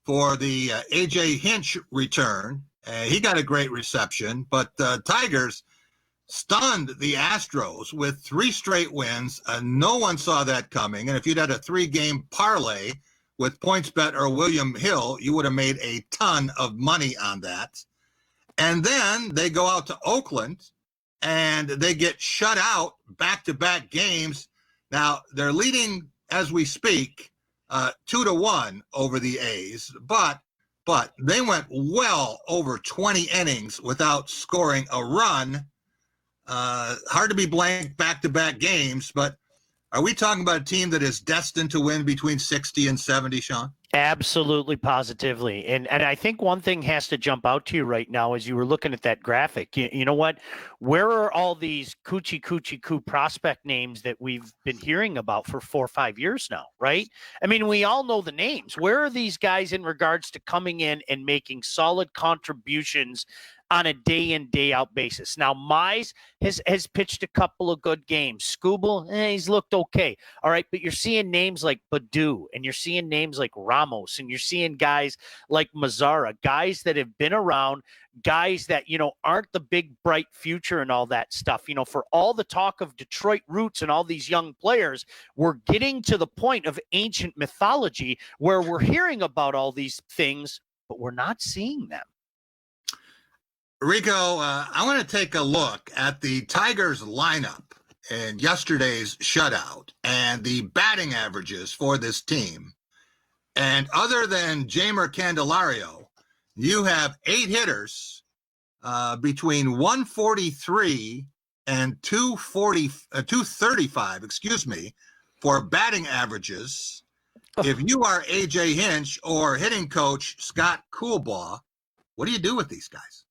for the A.J. Hinch return. He got a great reception, but the Tigers stunned the Astros with 3 straight wins. No one saw that coming. And if you'd had a 3-game parlay with PointsBet or William Hill, you would have made a ton of money on that. And then they go out to Oakland and they get shut out back-to-back games. Now, they're leading, as we speak, 2-1 over the A's, but they went well over 20 innings without scoring a run. Hard to be blanked back-to-back games, but are we talking about a team that is destined to win between 60 and 70, Sean? Absolutely, positively. And I think one thing has to jump out to you right now as you were looking at that graphic. You know what? Where are all these coochie prospect names that we've been hearing about for 4 or 5 years now, right? I mean, we all know the names. Where are these guys in regards to coming in and making solid contributions on a day in, day out basis? Now, Mize has pitched a couple of good games. Skubal, he's looked okay. All right, but you're seeing names like Badu, and you're seeing names like Ramos, and you're seeing guys like Mazzara, guys that have been around, guys that, aren't the big, bright future and all that stuff. For all the talk of Detroit roots and all these young players, we're getting to the point of ancient mythology where we're hearing about all these things, but we're not seeing them. Rico, I want to take a look at the Tigers lineup in yesterday's shutout and the batting averages for this team. And other than Jamer Candelario, you have 8 hitters between 143 and 235, for batting averages. If you are A.J. Hinch or hitting coach Scott Coolbaugh, what do you do with these guys?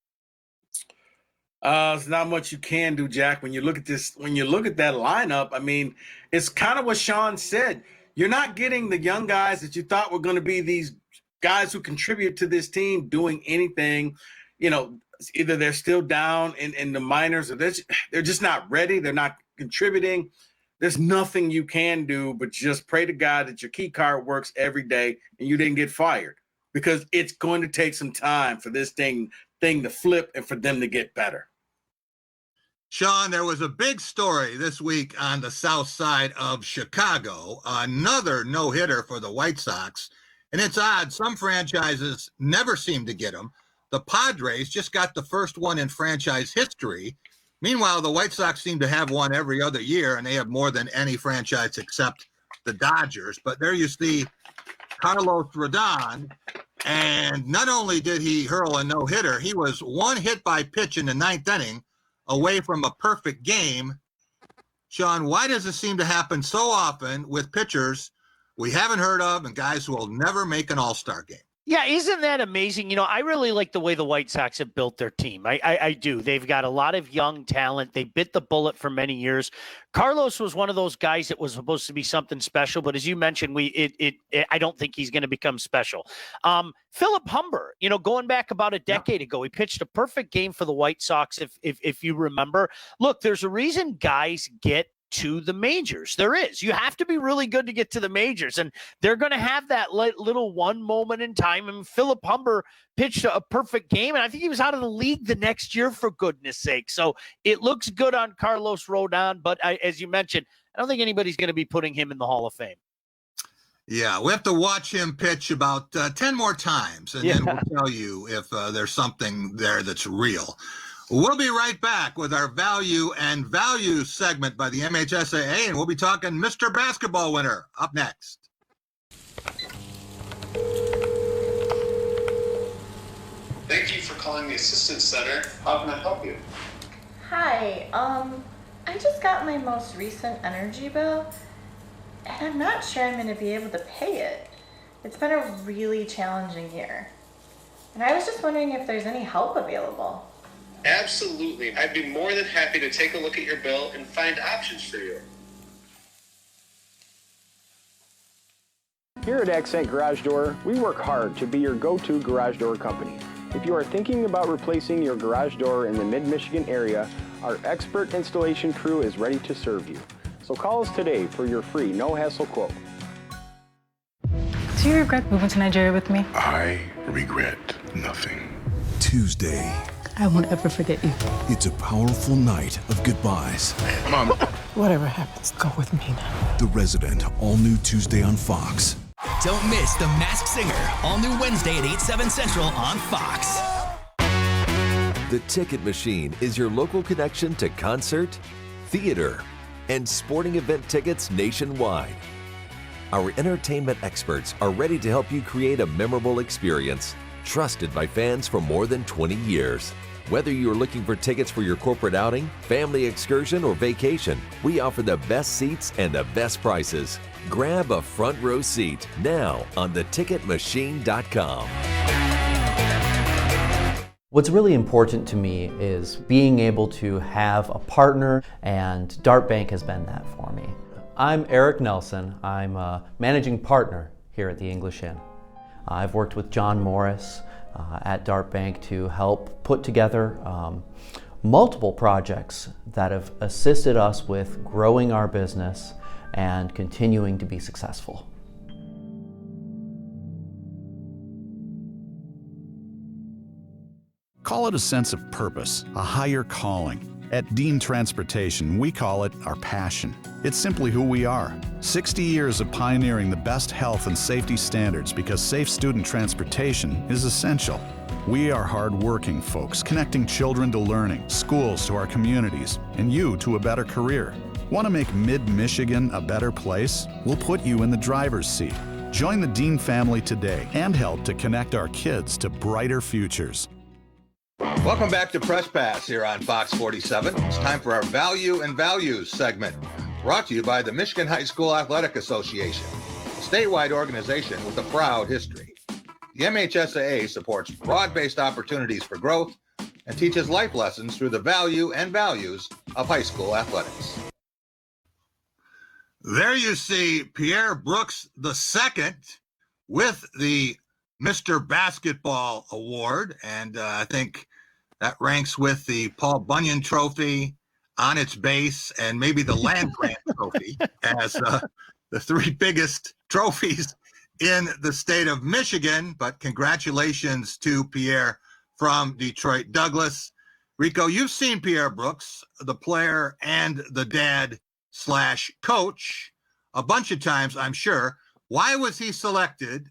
There's not much you can do, Jack. When you look at that lineup, I mean, it's kind of what Sean said. You're not getting the young guys that you thought were going to be these guys who contribute to this team doing anything. Either they're still down in the minors or they're just not ready. They're not contributing. There's nothing you can do but just pray to God that your key card works every day and you didn't get fired, because it's going to take some time for this thing to flip and for them to get better. Sean, there was a big story this week on the south side of Chicago, another no-hitter for the White Sox. And it's odd, some franchises never seem to get them. The Padres just got the first one in franchise history. Meanwhile, the White Sox seem to have one every other year, and they have more than any franchise except the Dodgers. But there you see Carlos Rodon, and not only did he hurl a no-hitter, he was 1 hit by pitch in the 9th inning away from a perfect game. Sean, why does this seem to happen so often with pitchers we haven't heard of and guys who will never make an all-star game? Yeah, isn't that amazing? You know, I really like the way the White Sox have built their team. I do. They've got a lot of young talent. They bit the bullet for many years. Carlos was one of those guys that was supposed to be something special, but as you mentioned, I don't think he's going to become special. Philip Humber, you know, going back about a decade ago, he pitched a perfect game for the White Sox. If you remember, look, there's a reason guys get to the majors. There is. You have to be really good to get to the majors, and they're going to have that little one moment in time. And Philip Humber pitched a perfect game, and I think he was out of the league the next year, for goodness sake. So it looks good on Carlos Rodon, but as you mentioned, I don't think anybody's going to be putting him in the Hall of Fame. Yeah, we have to watch him pitch about 10 more times, and then we'll tell you if there's something there that's real. We'll be right back with our Value and Values segment by the MHSAA, and we'll be talking Mr. Basketball winner up next. Thank you for calling the Assistance Center. How can I help you? Hi, I just got my most recent energy bill, and I'm not sure I'm going to be able to pay it. It's been a really challenging year, and I was just wondering if there's any help available. Absolutely. I'd be more than happy to take a look at your bill and find options for you. Here at Accent Garage Door, we work hard to be your go-to garage door company. If you are thinking about replacing your garage door in the mid-Michigan area, our expert installation crew is ready to serve you. So call us today for your free, no-hassle quote. Do you regret moving to Nigeria with me? I regret nothing. Tuesday. I won't ever forget you. It's a powerful night of goodbyes. Mom. Whatever happens, go with me now. The Resident, all new Tuesday on Fox. Don't miss The Masked Singer, all new Wednesday at 8/7 Central on Fox. The Ticket Machine is your local connection to concert, theater, and sporting event tickets nationwide. Our entertainment experts are ready to help you create a memorable experience, trusted by fans for more than 20 years. Whether you're looking for tickets for your corporate outing, family excursion, or vacation, we offer the best seats and the best prices. Grab a front row seat now on theticketmachine.com. What's really important to me is being able to have a partner, and Dart Bank has been that for me. I'm Eric Nelson. I'm a managing partner here at the English Inn. I've worked with John Morris at Dart Bank to help put together multiple projects that have assisted us with growing our business and continuing to be successful. Call it a sense of purpose, a higher calling. At Dean Transportation, we call it our passion. It's simply who we are. 60 years of pioneering the best health and safety standards because safe student transportation is essential. We are hard-working folks, connecting children to learning, schools to our communities, and you to a better career. Want to make mid-Michigan a better place? We'll put you in the driver's seat. Join the Dean family today and help to connect our kids to brighter futures. Welcome back to Press Pass here on Fox 47. It's time for our Value and Values segment, brought to you by the Michigan High School Athletic Association, a statewide organization with a proud history. The MHSAA supports broad-based opportunities for growth and teaches life lessons through the value and values of high school athletics. There you see Pierre Brooks II with the Mr. Basketball Award, and I think that ranks with the Paul Bunyan Trophy on its base and maybe the Land Grant Trophy as the three biggest trophies in the state of Michigan. But congratulations to Pierre from Detroit Douglas. Rico, you've seen Pierre Brooks, the player and the dad/coach, a bunch of times, I'm sure. Why was he selected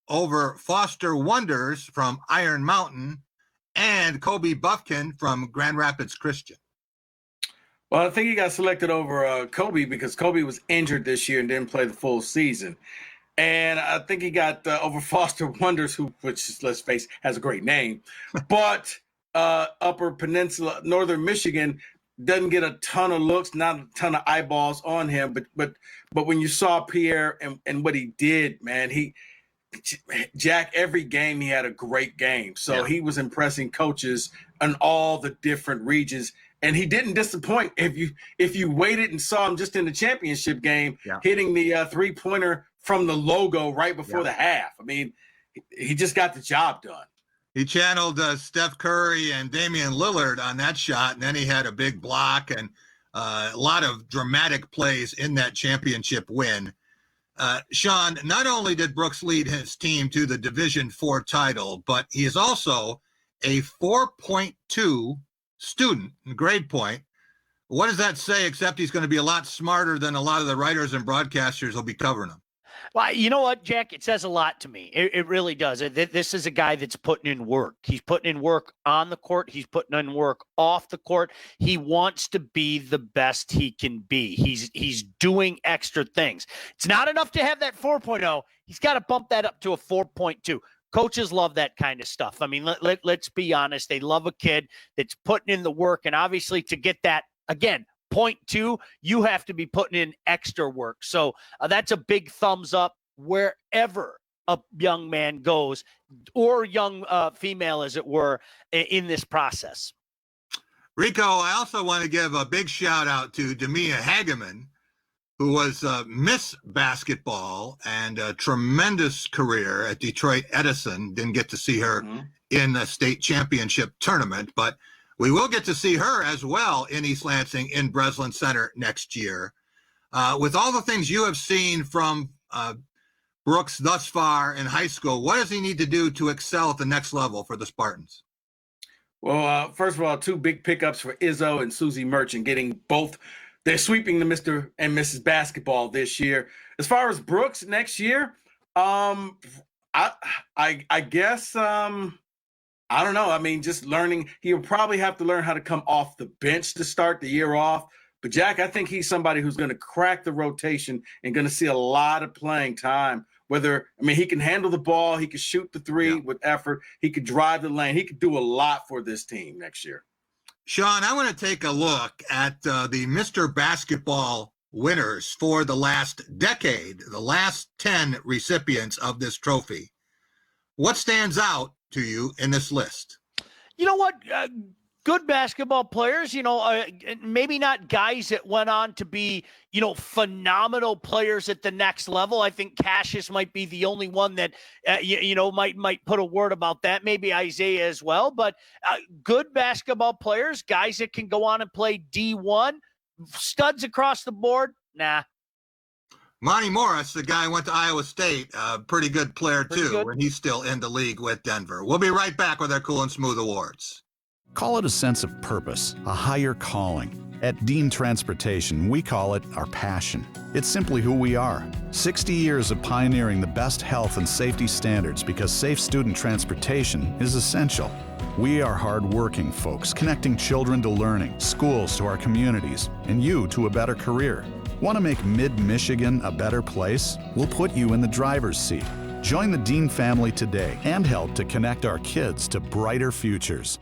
over Foster Wonders from Iron Mountain and Kobe Buffkin from Grand Rapids Christian? Well, I think he got selected over Kobe because Kobe was injured this year and didn't play the full season. And I think he got over Foster Wonders, which, let's face, has a great name. But Upper Peninsula, Northern Michigan, doesn't get a ton of looks, not a ton of eyeballs on him. But when you saw Pierre and what he did, man, Jack, every game he had a great game. So he was impressing coaches in all the different regions. And he didn't disappoint. If you waited and saw him just in the championship game, hitting the three-pointer from the logo right before the half. I mean, he just got the job done. He channeled Steph Curry and Damian Lillard on that shot, and then he had a big block and a lot of dramatic plays in that championship win. Sean, not only did Brooks lead his team to the Division IV title, but he is also a 4.2 student, grade point. What does that say, except he's going to be a lot smarter than a lot of the writers and broadcasters will be covering him? Well, you know what, Jack? It says a lot to me. It really does. This is a guy that's putting in work. He's putting in work on the court. He's putting in work off the court. He wants to be the best he can be. He's doing extra things. It's not enough to have that 4.0. He's got to bump that up to a 4.2. Coaches love that kind of stuff. I mean, let's be honest. They love a kid that's putting in the work. And obviously to get that, again, 0.2, you have to be putting in extra work. So that's a big thumbs up wherever a young man goes, or young female, as it were, in this process. Rico, I also want to give a big shout out to Demia Hageman, who was Miss Basketball and a tremendous career at Detroit Edison. Didn't get to see her in the state championship tournament, but we will get to see her as well in East Lansing in Breslin Center next year. With all the things you have seen from Brooks thus far in high school, what does he need to do to excel at the next level for the Spartans? Well, first of all, 2 big pickups for Izzo and Susie Merchant, getting both. They're sweeping the Mr. and Mrs. Basketball this year. As far as Brooks next year, I guess I don't know. I mean, just learning. He'll probably have to learn how to come off the bench to start the year off. But, Jack, I think he's somebody who's going to crack the rotation and going to see a lot of playing time. He can handle the ball. He can shoot the three with effort. He could drive the lane. He could do a lot for this team next year. Sean, I want to take a look at the Mr. Basketball winners for the last decade, the last 10 recipients of this trophy. What stands out to you in this list? You know what? Good basketball players, maybe not guys that went on to be, phenomenal players at the next level. I think Cassius might be the only one that, might put a word about that. Maybe Isaiah as well. But good basketball players, guys that can go on and play D1, studs across the board, nah. Monty Morris, the guy who went to Iowa State, pretty good player too, and he's still in the league with Denver. We'll be right back with our Cool and Smooth Awards. Call it a sense of purpose, a higher calling. At Dean Transportation, we call it our passion. It's simply who we are. 60 years of pioneering the best health and safety standards because safe student transportation is essential. We are hard-working folks, connecting children to learning, schools to our communities, and you to a better career. Want to make Mid-Michigan a better place? We'll put you in the driver's seat. Join the Dean family today and help to connect our kids to brighter futures.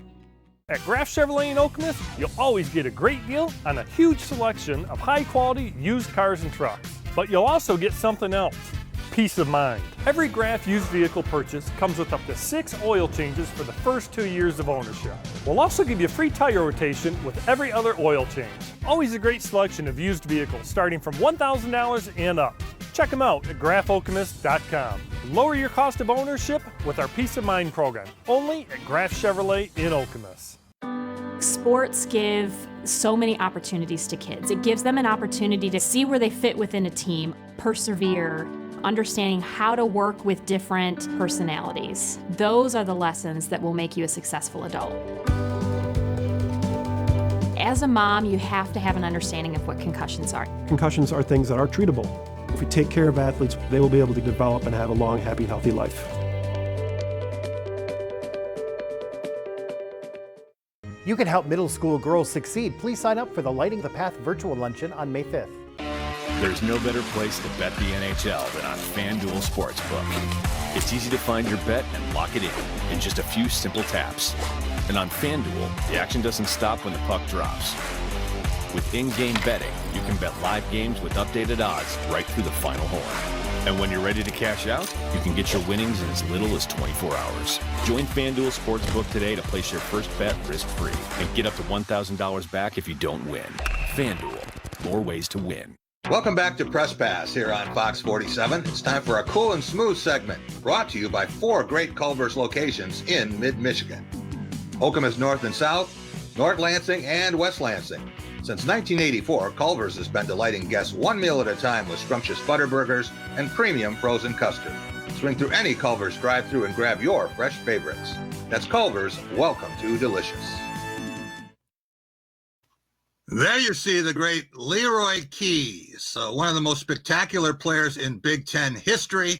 At Graff Chevrolet in Okemos, you'll always get a great deal on a huge selection of high-quality used cars and trucks. But you'll also get something else, peace of mind. Every Graff used vehicle purchase comes with up to 6 oil changes for the first 2 years of ownership. We'll also give you free tire rotation with every other oil change. Always a great selection of used vehicles starting from $1,000 and up. Check them out at graffokemus.com. Lower your cost of ownership with our Peace of Mind program, only at Graff Chevrolet in Okemos. Sports give so many opportunities to kids. It gives them an opportunity to see where they fit within a team, persevere, understanding how to work with different personalities. Those are the lessons that will make you a successful adult. As a mom, you have to have an understanding of what concussions are. Concussions are things that are treatable. If we take care of athletes, they will be able to develop and have a long, happy, healthy life. You can help middle school girls succeed. Please sign up for the Lighting the Path virtual luncheon on May 5th. There's no better place to bet the NHL than on FanDuel Sportsbook. It's easy to find your bet and lock it in just a few simple taps. And on FanDuel, the action doesn't stop when the puck drops. With in-game betting, you can bet live games with updated odds right through the final horn. And when you're ready to cash out, you can get your winnings in as little as 24 hours. Join FanDuel Sportsbook today to place your first bet risk-free and get up to $1,000 back if you don't win. FanDuel, more ways to win. Welcome back to Press Pass here on Fox 47. It's time for a cool and smooth segment brought to you by 4 great Culver's locations in mid-Michigan. Okemos North and South, North Lansing, and West Lansing. Since 1984, Culver's has been delighting guests one meal at a time with scrumptious butter burgers and premium frozen custard. Swing through any Culver's drive-thru and grab your fresh favorites. That's Culver's. Welcome to delicious. There you see the great Leroy Keys, one of the most spectacular players in Big Ten history.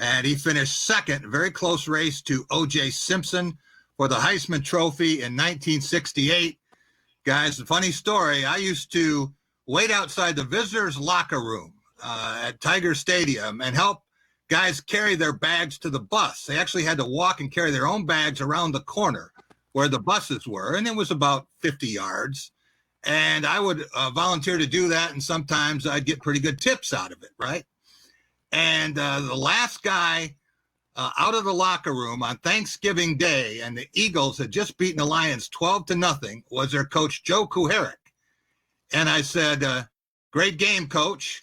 And he finished second, very close race to O.J. Simpson for the Heisman Trophy in 1968. Guys, a funny story. I used to wait outside the visitors' locker room at Tiger Stadium and help guys carry their bags to the bus. They actually had to walk and carry their own bags around the corner where the buses were, and it was about 50 yards. And I would volunteer to do that, and sometimes I'd get pretty good tips out of it, right? And the last guy out of the locker room on Thanksgiving Day, and the Eagles had just beaten the Lions 12-0, was their coach, Joe Kuharich. And I said, great game, coach.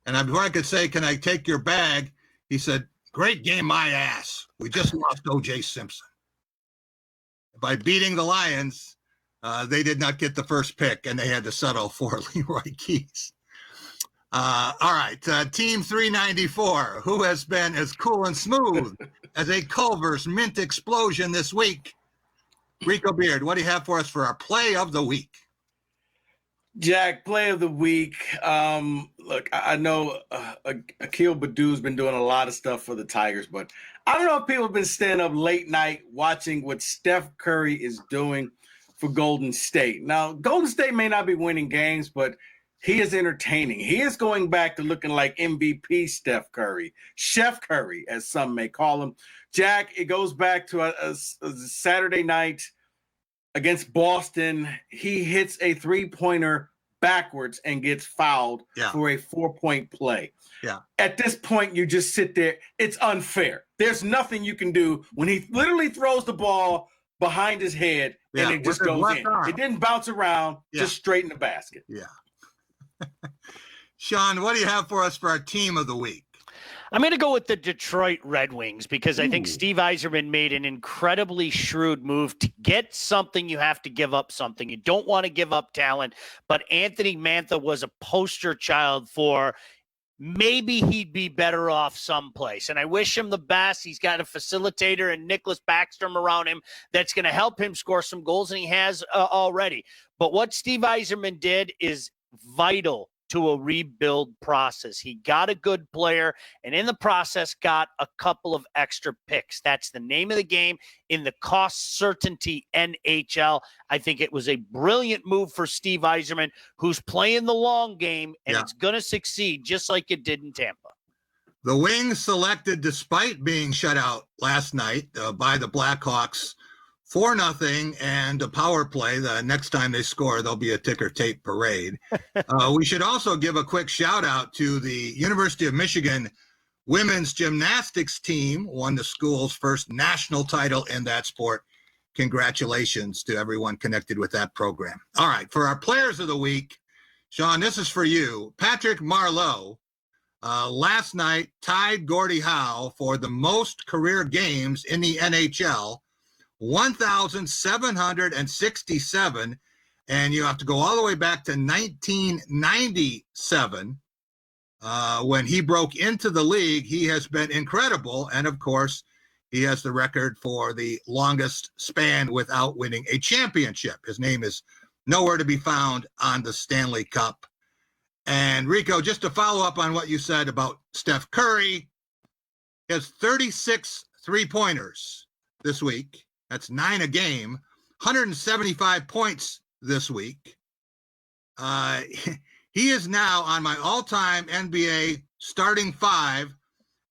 And before I could say, can I take your bag? He said, great game, my ass. We just lost O.J. Simpson. By beating the Lions, they did not get the first pick, and they had to settle for Leroy Keys. All right, Team 394, who has been as cool and smooth as a Culver's mint explosion this week? Rico Beard, what do you have for us for our play of the week? Jack, play of the week. Look, I know Akil Badu's been doing a lot of stuff for the Tigers, but I don't know if people have been staying up late night watching what Steph Curry is doing for Golden State. Now, Golden State may not be winning games, but he is entertaining. He is going back to looking like MVP Steph Curry, Chef Curry, as some may call him. Jack, it goes back to a Saturday night against Boston. He hits a three-pointer backwards and gets fouled for a 4-point play. Yeah. At this point, you just sit there. It's unfair. There's nothing you can do when he literally throws the ball behind his head and it just goes in. It didn't bounce around, just straight in the basket. Yeah. Sean, what do you have for us for our team of the week? I'm going to go with the Detroit Red Wings because I think Steve Yzerman made an incredibly shrewd move. To get something, you have to give up something. You don't want to give up talent, but Anthony Mantha was a poster child for maybe he'd be better off someplace. And I wish him the best. He's got a facilitator and Nicholas Backstrom around him that's going to help him score some goals, and he has already. But what Steve Yzerman did is vital to a rebuild process. He got a good player, and in the process got a couple of extra picks. That's the name of the game in the cost certainty NHL. I think it was a brilliant move for Steve Yzerman, who's playing the long game, and it's going to succeed just like it did in Tampa. The Wings selected, despite being shut out last night by the Blackhawks, 4-0 and a power play. The next time they score, there'll be a ticker tape parade. We should also give a quick shout out to the University of Michigan women's gymnastics team, won the school's first national title in that sport. Congratulations to everyone connected with that program. All right, for our players of the week, Sean, this is for you. Patrick Marleau last night tied Gordie Howe for the most career games in the NHL, 1,767, and you have to go all the way back to 1997 when he broke into the league. He has been incredible, and of course, he has the record for the longest span without winning a championship. His name is nowhere to be found on the Stanley Cup. And Rico, just to follow up on what you said about Steph Curry, he has 36 three-pointers this week. That's 9 a game, 175 points this week. He is now on my all-time NBA starting 5.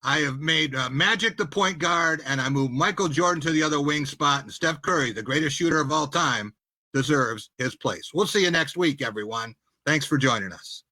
I have made Magic the point guard, and I moved Michael Jordan to the other wing spot, and Steph Curry, the greatest shooter of all time, deserves his place. We'll see you next week, everyone. Thanks for joining us.